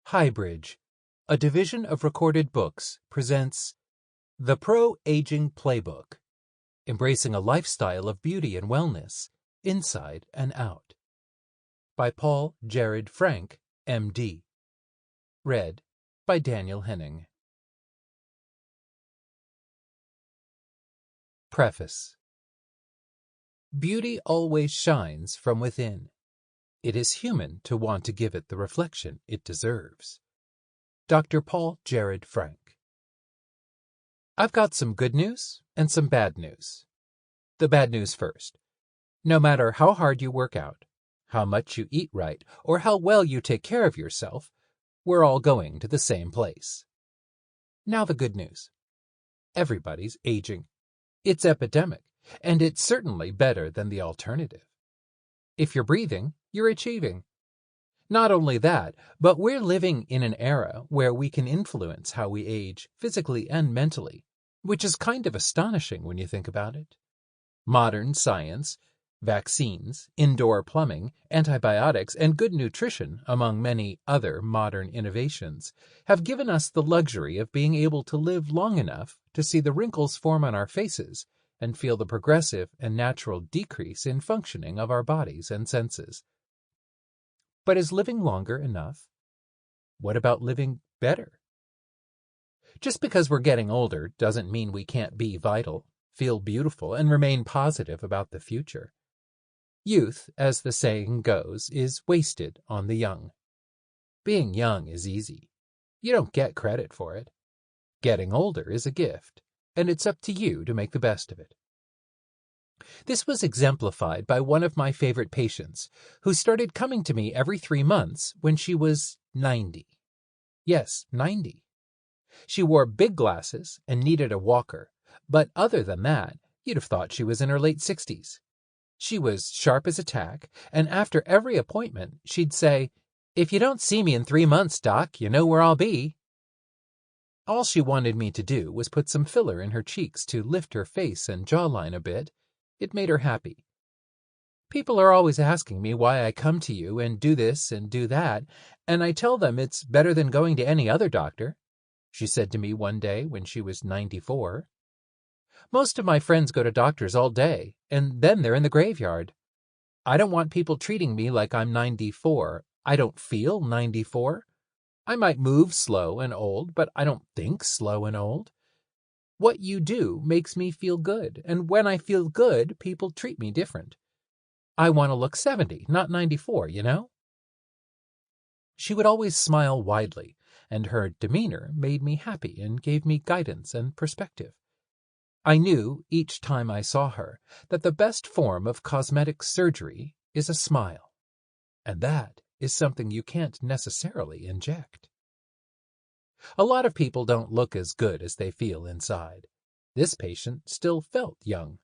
HighBridge, a division of Recorded Books, presents The Pro-Aging Playbook, embracing a lifestyle of beauty and wellness, inside and out. By Jarrod Frank, M.D. Read by Daniel Henning. Preface. Beauty always shines from within. It is human to want to give it the reflection it deserves. Dr. Jarrod Frank. I've got some good news and some bad news. The bad news first. No matter how hard you work out, how much you eat right, or how well you take care of yourself, we're all going to the same place. Now the good news. Everybody's aging. It's epidemic, and it's certainly better than the alternative. If you're breathing, you're achieving. Not only that, but we're living in an era where we can influence how we age physically and mentally, which is kind of astonishing when you think about it. Modern science, vaccines, indoor plumbing, antibiotics, and good nutrition, among many other modern innovations, have given us the luxury of being able to live long enough to see the wrinkles form on our faces and feel the progressive and natural decrease in functioning of our bodies and senses. But is living longer enough? What about living better? Just because we're getting older doesn't mean we can't be vital, feel beautiful, and remain positive about the future. Youth, as the saying goes, is wasted on the young. Being young is easy. You don't get credit for it. Getting older is a gift, and it's up to you to make the best of it. This was exemplified by one of my favorite patients, who started coming to me every 3 months when she was 90. Yes, 90. She wore big glasses and needed a walker, but other than that, you'd have thought she was in her late 60s. She was sharp as a tack, and after every appointment, she'd say, "If you don't see me in 3 months, Doc, you know where I'll be." All she wanted me to do was put some filler in her cheeks to lift her face and jawline a bit. It made her happy. People are always asking me why I come to you and do this and do that, and I tell them it's better than going to any other doctor, she said to me one day when she was 94. Most of my friends go to doctors all day, and then they're in the graveyard. I don't want people treating me like I'm 94. I don't feel 94. I might move slow and old, but I don't think slow and old. What you do makes me feel good, and when I feel good, people treat me different. I want to look 70, not 94, you know? She would always smile widely, and her demeanor made me happy and gave me guidance and perspective. I knew, each time I saw her, that the best form of cosmetic surgery is a smile, and that is something you can't necessarily inject. A lot of people don't look as good as they feel inside. This patient still felt young.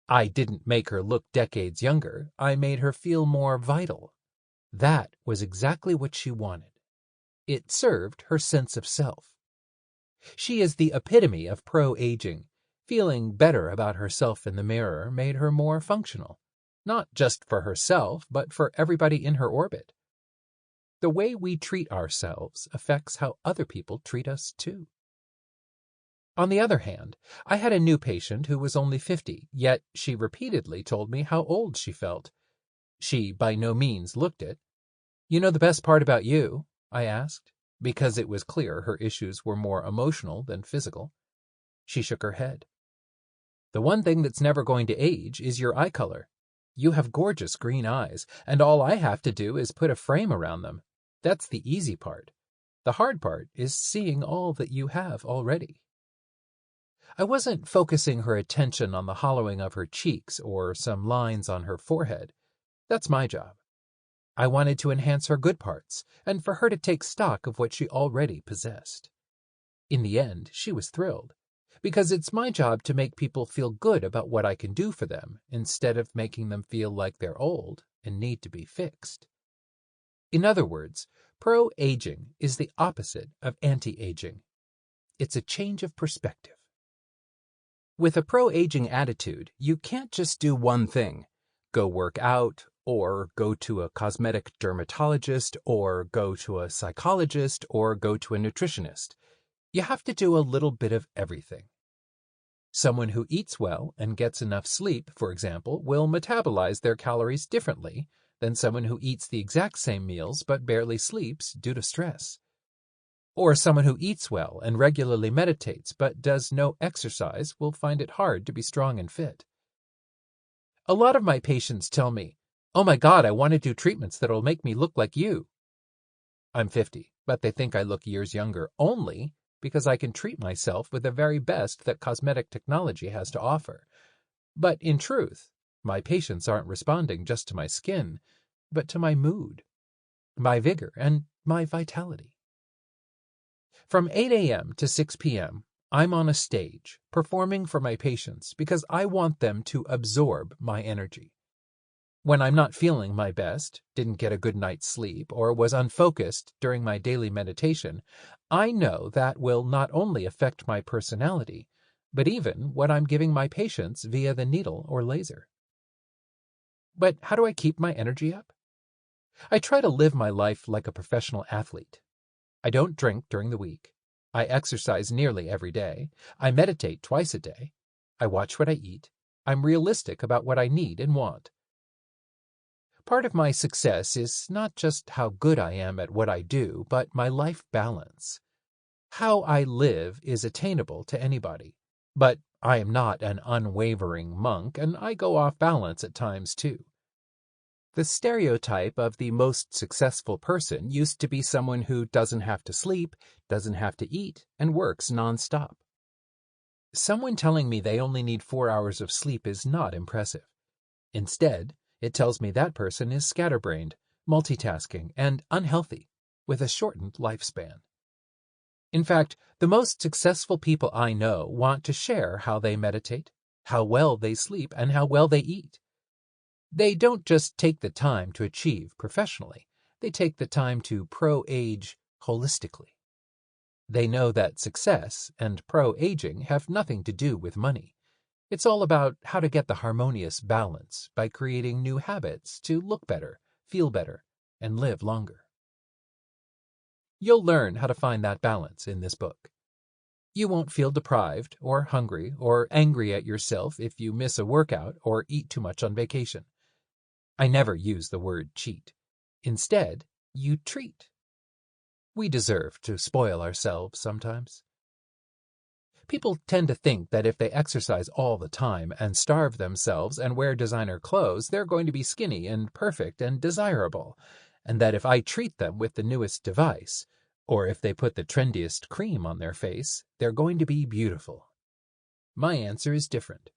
I didn't make her look decades younger. I made her feel more vital. That was exactly what she wanted. It served her sense of self. She is the epitome of pro-aging. Feeling better about herself in the mirror made her more functional, not just for herself, but for everybody in her orbit. The way we treat ourselves affects how other people treat us too. On the other hand, I had a new patient who was only 50, yet she repeatedly told me how old she felt. She by no means looked it. "You know the best part about you?" I asked, because it was clear her issues were more emotional than physical. She shook her head. "The one thing that's never going to age is your eye color. You have gorgeous green eyes, and all I have to do is put a frame around them. That's the easy part. The hard part is seeing all that you have already." I wasn't focusing her attention on the hollowing of her cheeks or some lines on her forehead. That's my job. I wanted to enhance her good parts and for her to take stock of what she already possessed. In the end, she was thrilled, because it's my job to make people feel good about what I can do for them instead of making them feel like they're old and need to be fixed. In other words, pro-aging is the opposite of anti-aging. It's a change of perspective. With a pro-aging attitude, you can't just do one thing, go work out or go to a cosmetic dermatologist, or go to a psychologist, or go to a nutritionist. You have to do a little bit of everything. Someone who eats well and gets enough sleep, for example, will metabolize their calories differently than someone who eats the exact same meals but barely sleeps due to stress. Or someone who eats well and regularly meditates but does no exercise will find it hard to be strong and fit. A lot of my patients tell me, "Oh my God, I want to do treatments that will make me look like you." I'm 50, but they think I look years younger only because I can treat myself with the very best that cosmetic technology has to offer. But in truth, my patients aren't responding just to my skin, but to my mood, my vigor, and my vitality. From 8 a.m. to 6 p.m., I'm on a stage performing for my patients because I want them to absorb my energy. When I'm not feeling my best, didn't get a good night's sleep, or was unfocused during my daily meditation, I know that will not only affect my personality, but even what I'm giving my patients via the needle or laser. But how do I keep my energy up? I try to live my life like a professional athlete. I don't drink during the week. I exercise nearly every day. I meditate twice a day. I watch what I eat. I'm realistic about what I need and want. Part of my success is not just how good I am at what I do, but my life balance. How I live is attainable to anybody, but I am not an unwavering monk, and I go off balance at times too. The stereotype of the most successful person used to be someone who doesn't have to sleep, doesn't have to eat, and works nonstop. Someone telling me they only need 4 hours of sleep is not impressive. Instead, it tells me that person is scatterbrained, multitasking, and unhealthy, with a shortened lifespan. In fact, the most successful people I know want to share how they meditate, how well they sleep, and how well they eat. They don't just take the time to achieve professionally, they take the time to pro-age holistically. They know that success and pro-aging have nothing to do with money. It's all about how to get the harmonious balance by creating new habits to look better, feel better, and live longer. You'll learn how to find that balance in this book. You won't feel deprived or hungry or angry at yourself if you miss a workout or eat too much on vacation. I never use the word cheat. Instead, you treat. We deserve to spoil ourselves sometimes. People tend to think that if they exercise all the time and starve themselves and wear designer clothes, they're going to be skinny and perfect and desirable, and that if I treat them with the newest device, or if they put the trendiest cream on their face, they're going to be beautiful. My answer is different.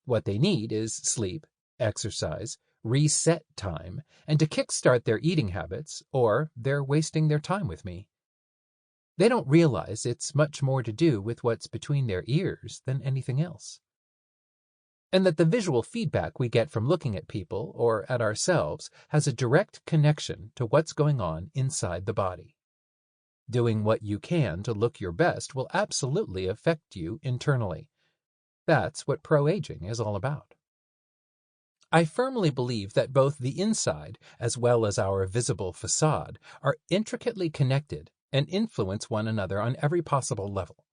What they need is sleep, exercise, reset time, and to kickstart their eating habits, or they're wasting their time with me. They don't realize it's much more to do with what's between their ears than anything else. And that the visual feedback we get from looking at people or at ourselves has a direct connection to what's going on inside the body. Doing what you can to look your best will absolutely affect you internally. That's what pro-aging is all about. I firmly believe that both the inside as well as our visible facade are intricately connected and influence one another on every possible level.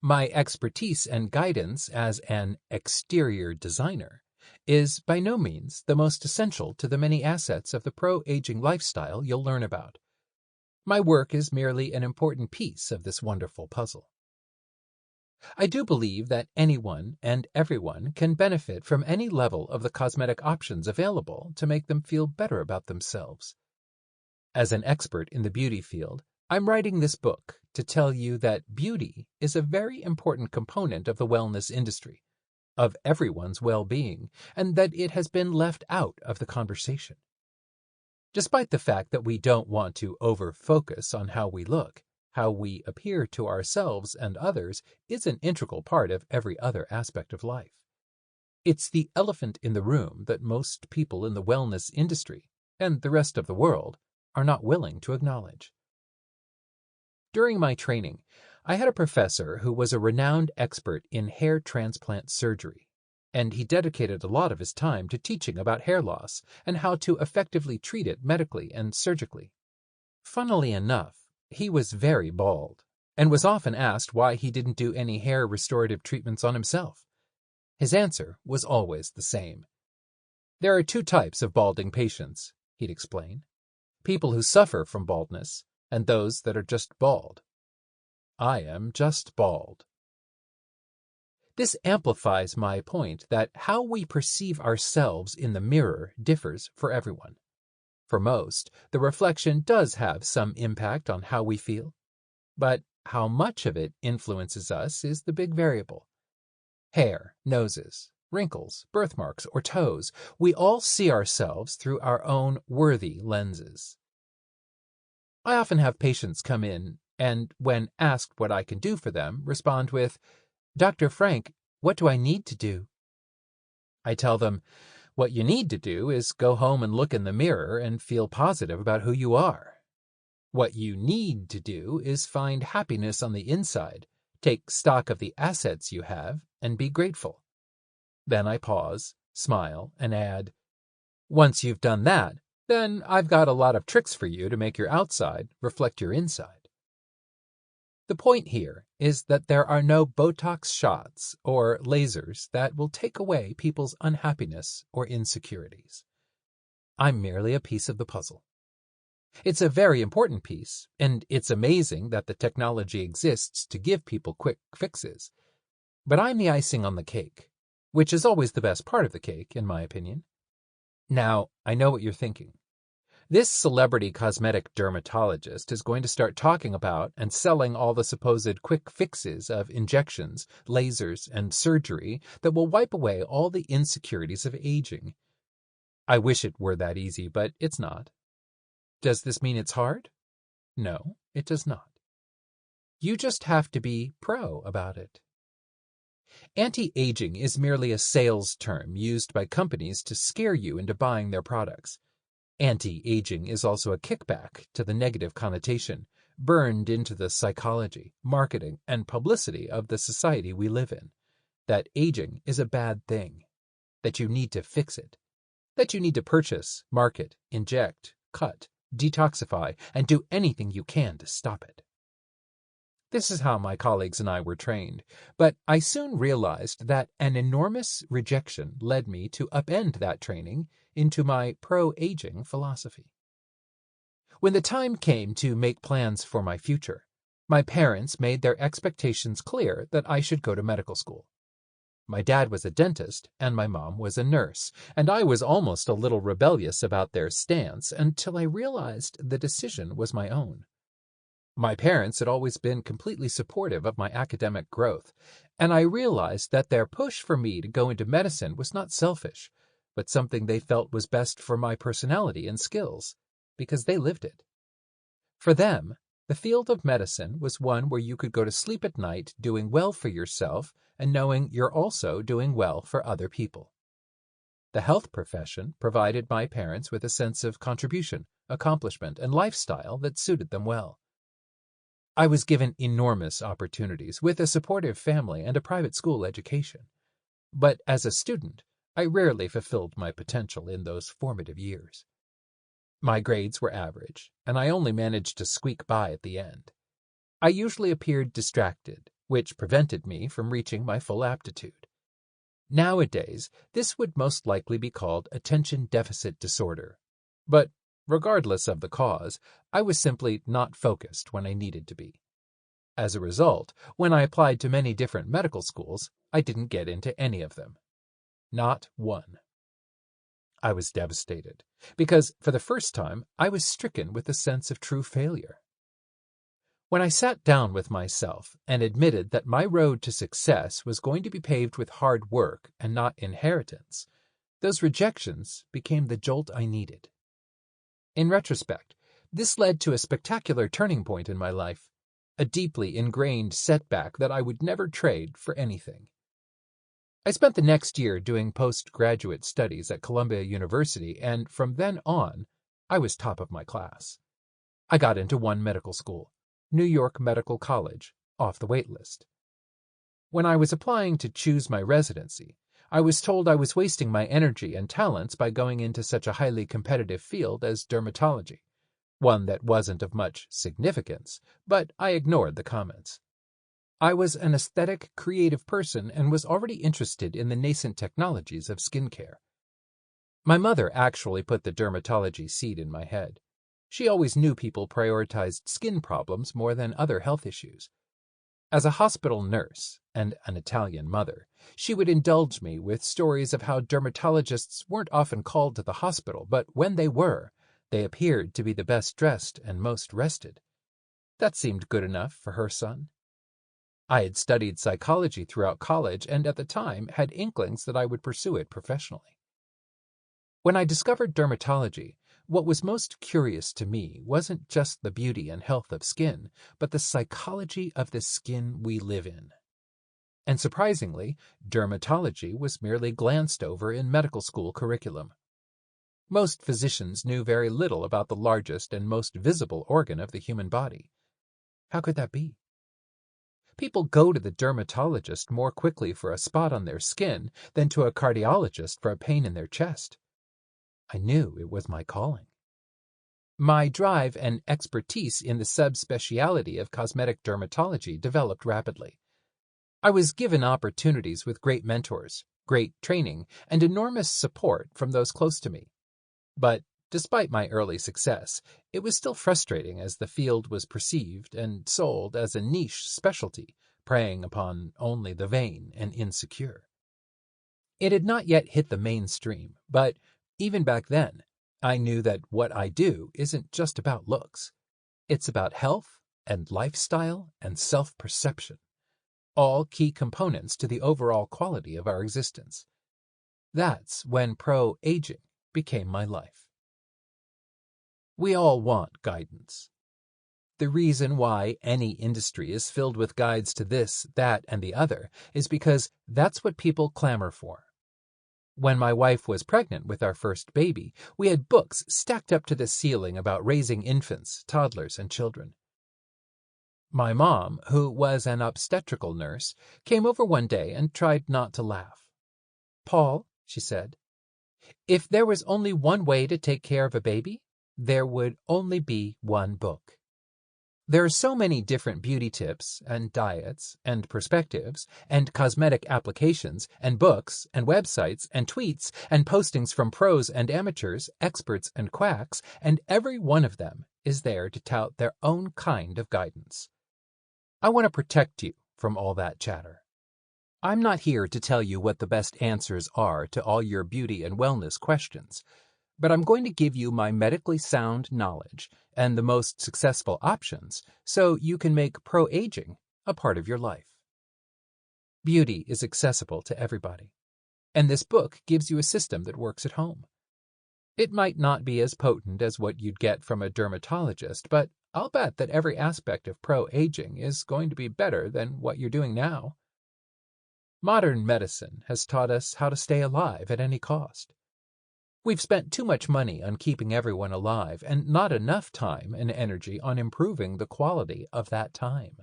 My expertise and guidance as an exterior designer is by no means the most essential to the many assets of the pro-aging lifestyle you'll learn about. My work is merely an important piece of this wonderful puzzle. I do believe that anyone and everyone can benefit from any level of the cosmetic options available to make them feel better about themselves. As an expert in the beauty field, I'm writing this book to tell you that beauty is a very important component of the wellness industry, of everyone's well-being, and that it has been left out of the conversation. Despite the fact that we don't want to over-focus on how we look, how we appear to ourselves and others is an integral part of every other aspect of life. It's the elephant in the room that most people in the wellness industry, and the rest of the world, are not willing to acknowledge. During my training, I had a professor who was a renowned expert in hair transplant surgery. and he dedicated a lot of his time to teaching about hair loss and how to effectively treat it medically and surgically. Funnily enough, he was very bald, and was often asked why he didn't do any hair restorative treatments on himself. His answer was always the same. "There are two types of balding patients," he'd explain. "People who suffer from baldness, and those that are just bald. I am just bald." This amplifies my point that how we perceive ourselves in the mirror differs for everyone. For most, the reflection does have some impact on how we feel, but how much of it influences us is the big variable. Hair, noses, wrinkles, birthmarks, or toes, we all see ourselves through our own worthy lenses. I often have patients come in and, when asked what I can do for them, respond with, "Dr. Frank, what do I need to do?" I tell them, what you need to do is go home and look in the mirror and feel positive about who you are. What you need to do is find happiness on the inside, take stock of the assets you have, and be grateful. Then I pause, smile, and add, "Once you've done that, then I've got a lot of tricks for you to make your outside reflect your inside." The point here is that there are no Botox shots or lasers that will take away people's unhappiness or insecurities. I'm merely a piece of the puzzle. It's a very important piece, and it's amazing that the technology exists to give people quick fixes. But I'm the icing on the cake, which is always the best part of the cake, in my opinion. Now, I know what you're thinking. This celebrity cosmetic dermatologist is going to start talking about and selling all the supposed quick fixes of injections, lasers, and surgery that will wipe away all the insecurities of aging. I wish it were that easy, but it's not. Does this mean it's hard? No, it does not. You just have to be pro about it. Anti-aging is merely a sales term used by companies to scare you into buying their products. Anti-aging is also a kickback to the negative connotation, burned into the psychology, marketing, and publicity of the society we live in, that aging is a bad thing, that you need to fix it, that you need to purchase, market, inject, cut, detoxify, and do anything you can to stop it. This is how my colleagues and I were trained, but I soon realized that an enormous rejection led me to upend that training into my pro-aging philosophy. When the time came to make plans for my future, my parents made their expectations clear that I should go to medical school. My dad was a dentist and my mom was a nurse, and I was almost a little rebellious about their stance until I realized the decision was my own. My parents had always been completely supportive of my academic growth, and I realized that their push for me to go into medicine was not selfish, but something they felt was best for my personality and skills, because they lived it. For them, the field of medicine was one where you could go to sleep at night doing well for yourself and knowing you're also doing well for other people. The health profession provided my parents with a sense of contribution, accomplishment, and lifestyle that suited them well. I was given enormous opportunities with a supportive family and a private school education. But as a student, I rarely fulfilled my potential in those formative years. My grades were average, and I only managed to squeak by at the end. I usually appeared distracted, which prevented me from reaching my full aptitude. Nowadays, this would most likely be called attention deficit disorder. But regardless of the cause, I was simply not focused when I needed to be. As a result, when I applied to many different medical schools, I didn't get into any of them. Not one. I was devastated, because for the first time I was stricken with a sense of true failure. When I sat down with myself and admitted that my road to success was going to be paved with hard work and not inheritance, those rejections became the jolt I needed. In retrospect, this led to a spectacular turning point in my life, a deeply ingrained setback that I would never trade for anything. I spent the next year doing postgraduate studies at Columbia University, and from then on, I was top of my class. I got into one medical school, New York Medical College, off the wait list. When I was applying to choose my residency, I was told I was wasting my energy and talents by going into such a highly competitive field as dermatology, one that wasn't of much significance, but I ignored the comments. I was an aesthetic, creative person and was already interested in the nascent technologies of skincare. My mother actually put the dermatology seed in my head. She always knew people prioritized skin problems more than other health issues. As a hospital nurse and an Italian mother, she would indulge me with stories of how dermatologists weren't often called to the hospital, but when they were, they appeared to be the best dressed and most rested. That seemed good enough for her son. I had studied psychology throughout college and at the time had inklings that I would pursue it professionally. When I discovered dermatology, what was most curious to me wasn't just the beauty and health of skin, but the psychology of the skin we live in. And surprisingly, dermatology was merely glanced over in medical school curriculum. Most physicians knew very little about the largest and most visible organ of the human body. How could that be? People go to the dermatologist more quickly for a spot on their skin than to a cardiologist for a pain in their chest. I knew it was my calling. My drive and expertise in the subspecialty of cosmetic dermatology developed rapidly. I was given opportunities with great mentors, great training, and enormous support from those close to me. But despite my early success, it was still frustrating as the field was perceived and sold as a niche specialty, preying upon only the vain and insecure. It had not yet hit the mainstream, but even back then, I knew that what I do isn't just about looks. It's about health and lifestyle and self-perception, all key components to the overall quality of our existence. That's when pro-aging became my life. We all want guidance. The reason why any industry is filled with guides to this, that, and the other is because that's what people clamor for. When my wife was pregnant with our first baby, we had books stacked up to the ceiling about raising infants, toddlers, and children. My mom, who was an obstetrical nurse, came over one day and tried not to laugh. "Paul," she said, "if there was only one way to take care of a baby, there would only be one book. There are so many different beauty tips and diets and perspectives and cosmetic applications and books and websites and tweets and postings from pros and amateurs, experts and quacks, and every one of them is there to tout their own kind of guidance. I want to protect you from all that chatter. I'm not here to tell you what the best answers are to all your beauty and wellness questions, but I'm going to give you my medically sound knowledge and the most successful options so you can make pro-aging a part of your life. Beauty is accessible to everybody, and this book gives you a system that works at home. It might not be as potent as what you'd get from a dermatologist, but I'll bet that every aspect of pro-aging is going to be better than what you're doing now. Modern medicine has taught us how to stay alive at any cost. We've spent too much money on keeping everyone alive and not enough time and energy on improving the quality of that time.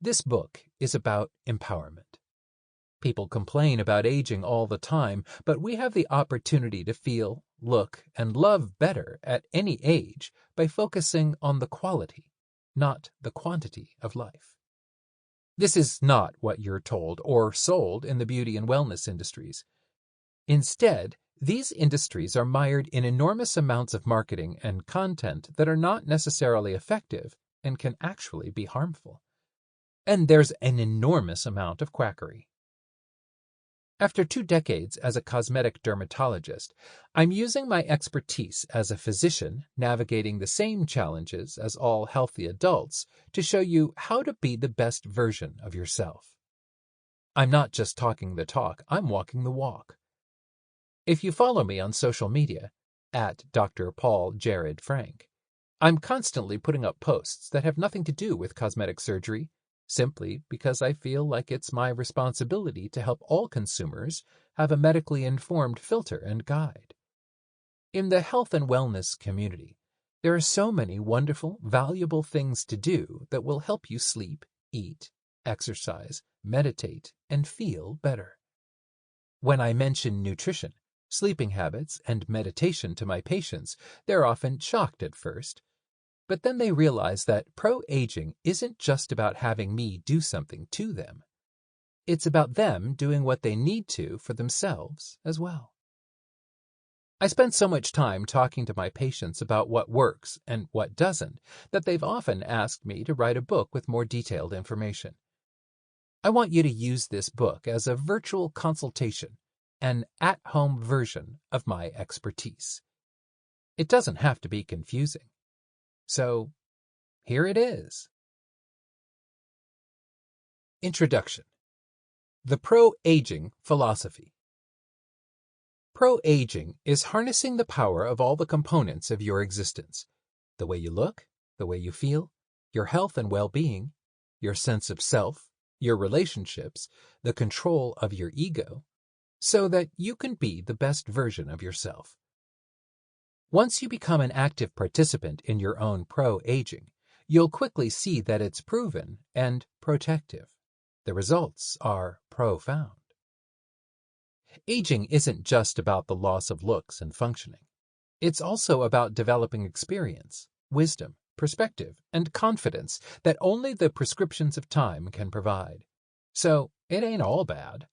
This book is about empowerment. People complain about aging all the time, but we have the opportunity to feel, look, and love better at any age by focusing on the quality, not the quantity of life. This is not what you're told or sold in the beauty and wellness industries. Instead, these industries are mired in enormous amounts of marketing and content that are not necessarily effective and can actually be harmful. And there's an enormous amount of quackery. After 2 decades as a cosmetic dermatologist, I'm using my expertise as a physician navigating the same challenges as all healthy adults to show you how to be the best version of yourself. I'm not just talking the talk, I'm walking the walk. If you follow me on social media, at Dr. Paul Jarrod Frank, I'm constantly putting up posts that have nothing to do with cosmetic surgery, simply because I feel like it's my responsibility to help all consumers have a medically informed filter and guide. In the health and wellness community, there are so many wonderful, valuable things to do that will help you sleep, eat, exercise, meditate, and feel better. When I mention nutrition, sleeping habits, and meditation to my patients, they're often shocked at first. But then they realize that pro-aging isn't just about having me do something to them. It's about them doing what they need to for themselves as well. I spend so much time talking to my patients about what works and what doesn't that they've often asked me to write a book with more detailed information. I want you to use this book as a virtual consultation, an at-home version of my expertise. It doesn't have to be confusing. So, here it is. Introduction. The Pro-Aging Philosophy. Pro-aging is harnessing the power of all the components of your existence: the way you look, the way you feel, your health and well-being, your sense of self, your relationships, the control of your ego, so that you can be the best version of yourself. Once you become an active participant in your own pro-aging, you'll quickly see that it's proven and protective. The results are profound. Aging isn't just about the loss of looks and functioning. It's also about developing experience, wisdom, perspective, and confidence that only the prescriptions of time can provide. So it ain't all bad.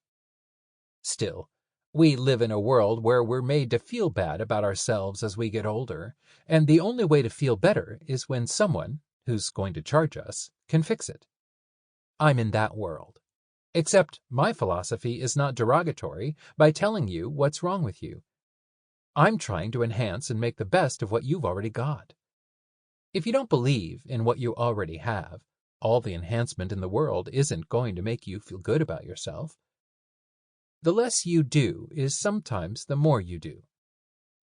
Still, we live in a world where we're made to feel bad about ourselves as we get older, and the only way to feel better is when someone, who's going to charge us, can fix it. I'm in that world. Except my philosophy is not derogatory by telling you what's wrong with you. I'm trying to enhance and make the best of what you've already got. If you don't believe in what you already have, all the enhancement in the world isn't going to make you feel good about yourself. The less you do is sometimes the more you do.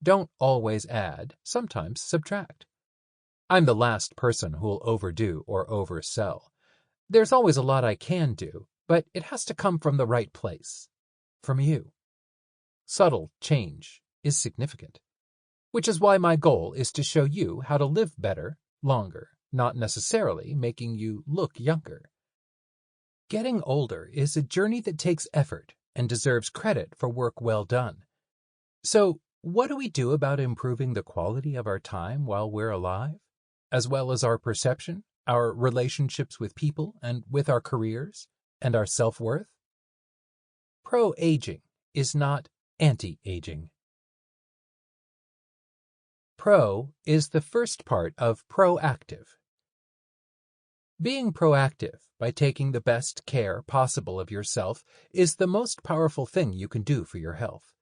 Don't always add, sometimes subtract. I'm the last person who'll overdo or oversell. There's always a lot I can do, but it has to come from the right place, from you. Subtle change is significant, which is why my goal is to show you how to live better, longer, not necessarily making you look younger. Getting older is a journey that takes effort and deserves credit for work well done. So, what do we do about improving the quality of our time while we're alive, as well as our perception, our relationships with people and with our careers, and our self-worth? Pro-aging is not anti-aging. Pro is the first part of proactive. Being proactive by taking the best care possible of yourself is the most powerful thing you can do for your health.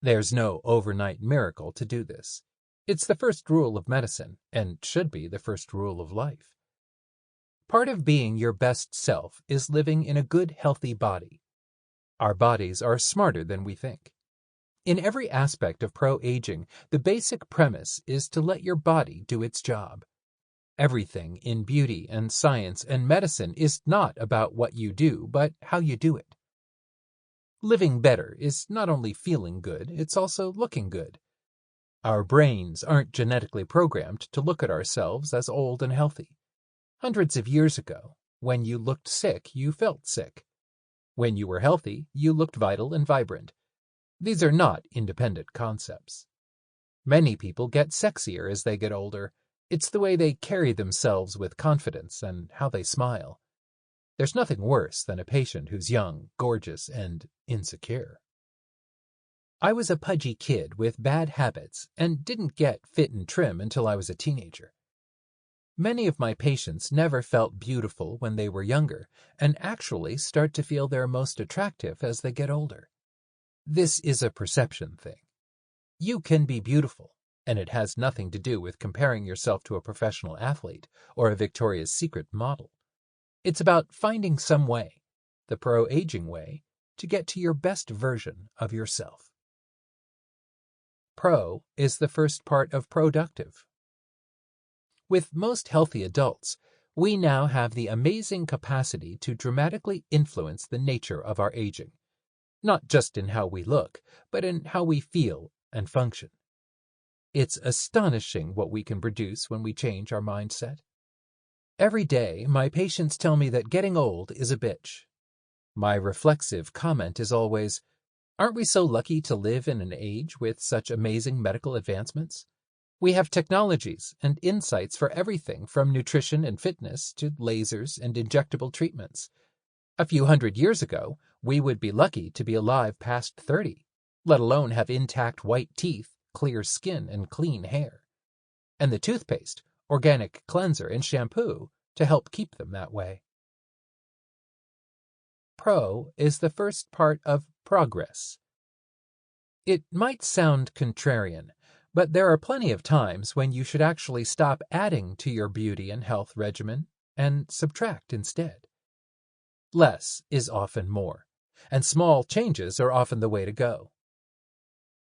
There's no overnight miracle to do this. It's the first rule of medicine, and should be the first rule of life. Part of being your best self is living in a good, healthy body. Our bodies are smarter than we think. In every aspect of pro-aging, the basic premise is to let your body do its job. Everything in beauty and science and medicine is not about what you do, but how you do it. Living better is not only feeling good, it's also looking good. Our brains aren't genetically programmed to look at ourselves as old and healthy. Hundreds of years ago, when you looked sick, you felt sick. When you were healthy, you looked vital and vibrant. These are not independent concepts. Many people get sexier as they get older. It's the way they carry themselves with confidence and how they smile. There's nothing worse than a patient who's young, gorgeous, and insecure. I was a pudgy kid with bad habits and didn't get fit and trim until I was a teenager. Many of my patients never felt beautiful when they were younger and actually start to feel their most attractive as they get older. This is a perception thing. You can be beautiful, and it has nothing to do with comparing yourself to a professional athlete or a Victoria's Secret model. It's about finding some way, the pro-aging way, to get to your best version of yourself. Pro is the first part of productive. With most healthy adults, we now have the amazing capacity to dramatically influence the nature of our aging, not just in how we look, but in how we feel and function. It's astonishing what we can produce when we change our mindset. Every day, my patients tell me that getting old is a bitch. My reflexive comment is always, Aren't we so lucky to live in an age with such amazing medical advancements? We have technologies and insights for everything from nutrition and fitness to lasers and injectable treatments. A few hundred years ago, we would be lucky to be alive past 30, let alone have intact white teeth, clear skin, and clean hair. And the toothpaste, organic cleanser, and shampoo to help keep them that way. Pro is the first part of progress. It might sound contrarian, but there are plenty of times when you should actually stop adding to your beauty and health regimen and subtract instead. Less is often more, and small changes are often the way to go.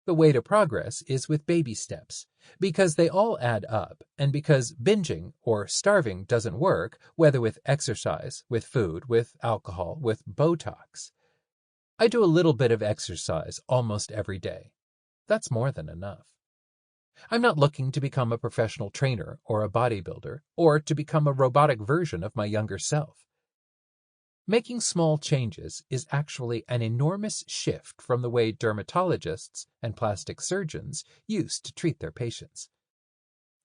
The way to progress is with baby steps, because they all add up, and because binging or starving doesn't work, whether with exercise, with food, with alcohol, with Botox. I do a little bit of exercise almost every day. That's more than enough. I'm not looking to become a professional trainer or a bodybuilder, or to become a robotic version of my younger self. Making small changes is actually an enormous shift from the way dermatologists and plastic surgeons used to treat their patients.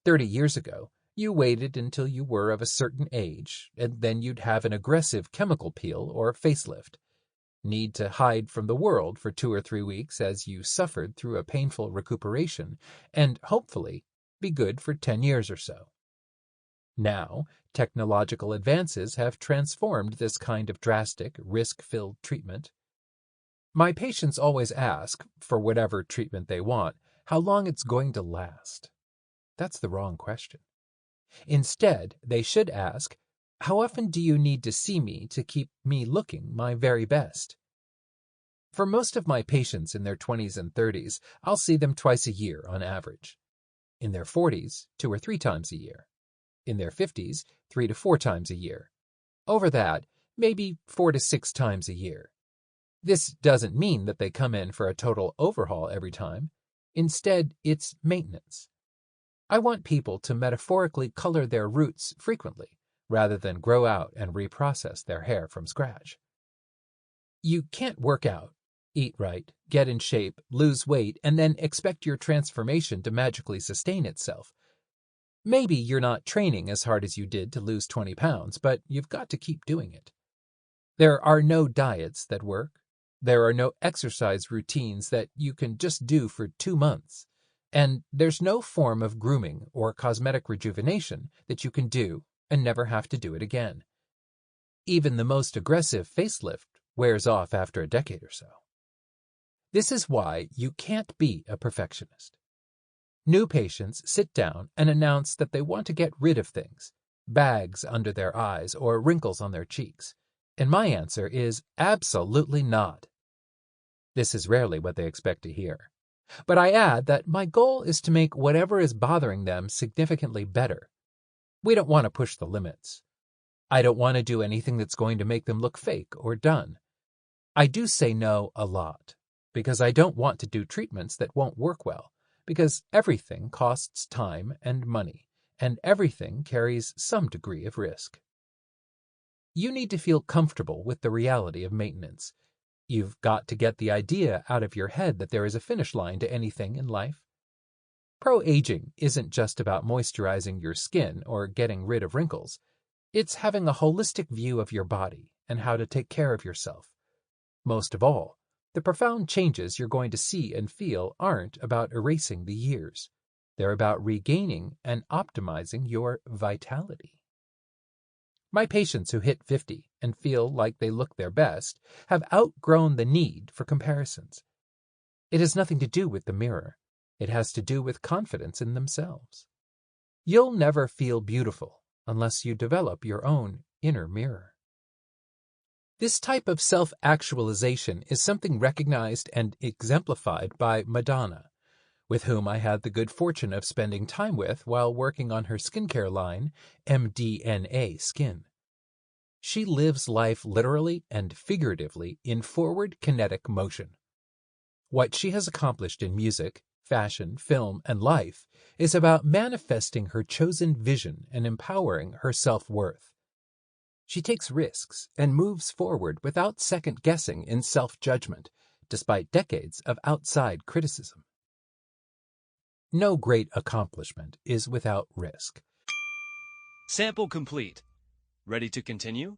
30 years ago, you waited until you were of a certain age, and then you'd have an aggressive chemical peel or facelift. Need to hide from the world for 2 or 3 weeks as you suffered through a painful recuperation, and hopefully be good for 10 years or so. Now, technological advances have transformed this kind of drastic, risk-filled treatment. My patients always ask, for whatever treatment they want, how long it's going to last. That's the wrong question. Instead, they should ask, how often do you need to see me to keep me looking my very best? For most of my patients in their 20s and 30s, I'll see them twice a year on average. In their 40s, 2 or 3 times a year. In their 50s, 3 to 4 times a year. Over that, maybe 4 to 6 times a year. This doesn't mean that they come in for a total overhaul every time. Instead, it's maintenance. I want people to metaphorically color their roots frequently, rather than grow out and reprocess their hair from scratch. You can't work out, eat right, get in shape, lose weight, and then expect your transformation to magically sustain itself. Maybe you're not training as hard as you did to lose 20 pounds, but you've got to keep doing it. There are no diets that work. There are no exercise routines that you can just do for 2 months. And there's no form of grooming or cosmetic rejuvenation that you can do and never have to do it again. Even the most aggressive facelift wears off after a decade or so. This is why you can't be a perfectionist. New patients sit down and announce that they want to get rid of things, bags under their eyes or wrinkles on their cheeks, and my answer is absolutely not. This is rarely what they expect to hear. But I add that my goal is to make whatever is bothering them significantly better. We don't want to push the limits. I don't want to do anything that's going to make them look fake or done. I do say no a lot, because I don't want to do treatments that won't work well, because everything costs time and money, and everything carries some degree of risk. You need to feel comfortable with the reality of maintenance. You've got to get the idea out of your head that there is a finish line to anything in life. Pro-aging isn't just about moisturizing your skin or getting rid of wrinkles. It's having a holistic view of your body and how to take care of yourself. Most of all, the profound changes you're going to see and feel aren't about erasing the years. They're about regaining and optimizing your vitality. My patients who hit 50 and feel like they look their best have outgrown the need for comparisons. It has nothing to do with the mirror. It has to do with confidence in themselves. You'll never feel beautiful unless you develop your own inner mirror. This type of self-actualization is something recognized and exemplified by Madonna, with whom I had the good fortune of spending time with while working on her skincare line, MDNA Skin. She lives life literally and figuratively in forward kinetic motion. What she has accomplished in music, fashion, film, and life is about manifesting her chosen vision and empowering her self-worth. She takes risks and moves forward without second-guessing in self-judgment, despite decades of outside criticism. No great accomplishment is without risk. Sample complete. Ready to continue?